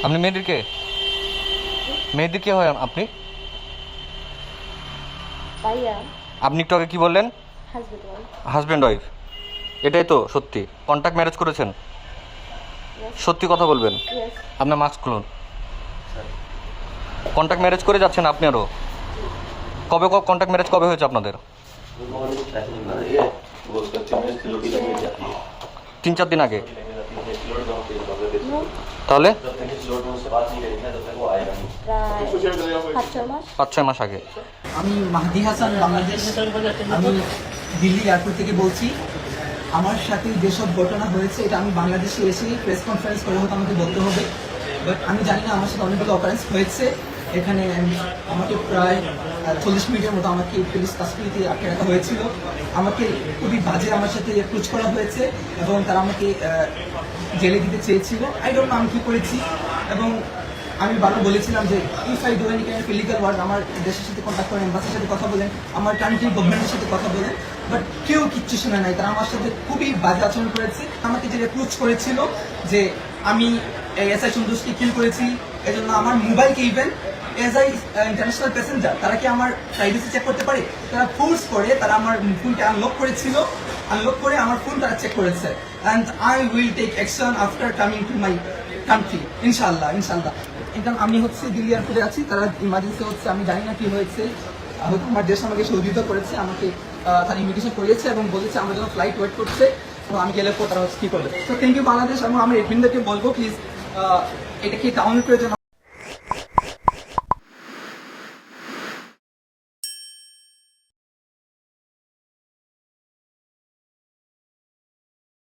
আপনি মেহেদির কে? মেহেদির কে হয় আপনি? ভাইয়া। আপনি একটু আগে কি বললেন? Husband wife. হাজব্যান্ড ওয়াইফ, এটাই তো সত্যি? কন্ট্যাক্ট ম্যারেজ করেছেন? সত্যি কথা বলবেন। ইয়েস। আপনার মাস্ক খুলুন। কন্ট্যাক্ট ম্যারেজ করে যাচ্ছেন আপনি আরও? কবে কন্ট্যাক্ট ম্যারেজ কবে হয়েছে আপনাদের? 3-4 দিন আগে। তাহলে প্রায় 5-6 মাস আগে। আমি মাহদি হাসান, বাংলাদেশ। আমি দিল্লি এয়ারপোর্ট থেকে বলছি। আমার সাথে যেসব ঘটনা হয়েছে এটা আমি বাংলাদেশে এসে প্রেস কনফারেন্স করে হয়তো আমাকে বলতে হবে, বাট আমি জানি না আমার সাথে অনেকগুলো অকারেন্স হয়েছে এখানে। আমাকে প্রায় 40 মিনিটের মতো আমাকে পুলিশ কাস্টডিতে আটকে রাখা হয়েছিল। আমাকে খুবই বাজে আমার সাথে অ্যাপ্রোচ করা হয়েছে এবং তারা আমাকে জেলে দিতে চেয়েছিল। আই ডোন্ট নো আমি কী করেছি। এবং আমি বারবার বলেছিলাম যে if I do any kind of illegal work, আমার দেশের সাথে কন্ট্যাক্ট করেন, এম্বাসির সাথে কথা বলেন, আমার কান্ট্রি গভর্নমেন্টের সাথে কথা বলেন, বাট কেউ কিচ্ছু শোনে নাই। তারা আমার সাথে খুবই বাজে আচরণ করেছে। আমাকে যে অ্যাপ্রোচ করেছিল যে আমি এসআই সন্তোষকে কিল করেছি, এজন্য আমার মোবাইলকে even as I international passenger তারা কি আমার প্রাইভেসি চেক করতে পারে? তারা ফোর্স করে, তারা আমার ফোনকে আনলক করেছিল, আনলক করে আমার ফোন তারা চেক করেছে। And I will take action after coming to my country, ইনশাল্লাহ ইনশাল্লাহ। এটা আমি হচ্ছে দিল্লি এয়ারপোর্টে আছি, তারা ইমার্জেন্সি হচ্ছে, আমি জানি না কি হয়েছে। হয়তো আমার দেশ আমাকে সহযোগিতা করেছে, আমাকে তারা ইমিগ্রেশন করিয়েছে এবং বলেছে আমার জন্য ফ্লাইট ওয়েট করছে, তো আমি গেলে পর তারা হচ্ছে কী করবে। তো থ্যাংক ইউ বাংলাদেশ। এবং আমি এডমিনদেরকে বলবো প্লিজ এটা কি টাউনের প্রয়োজন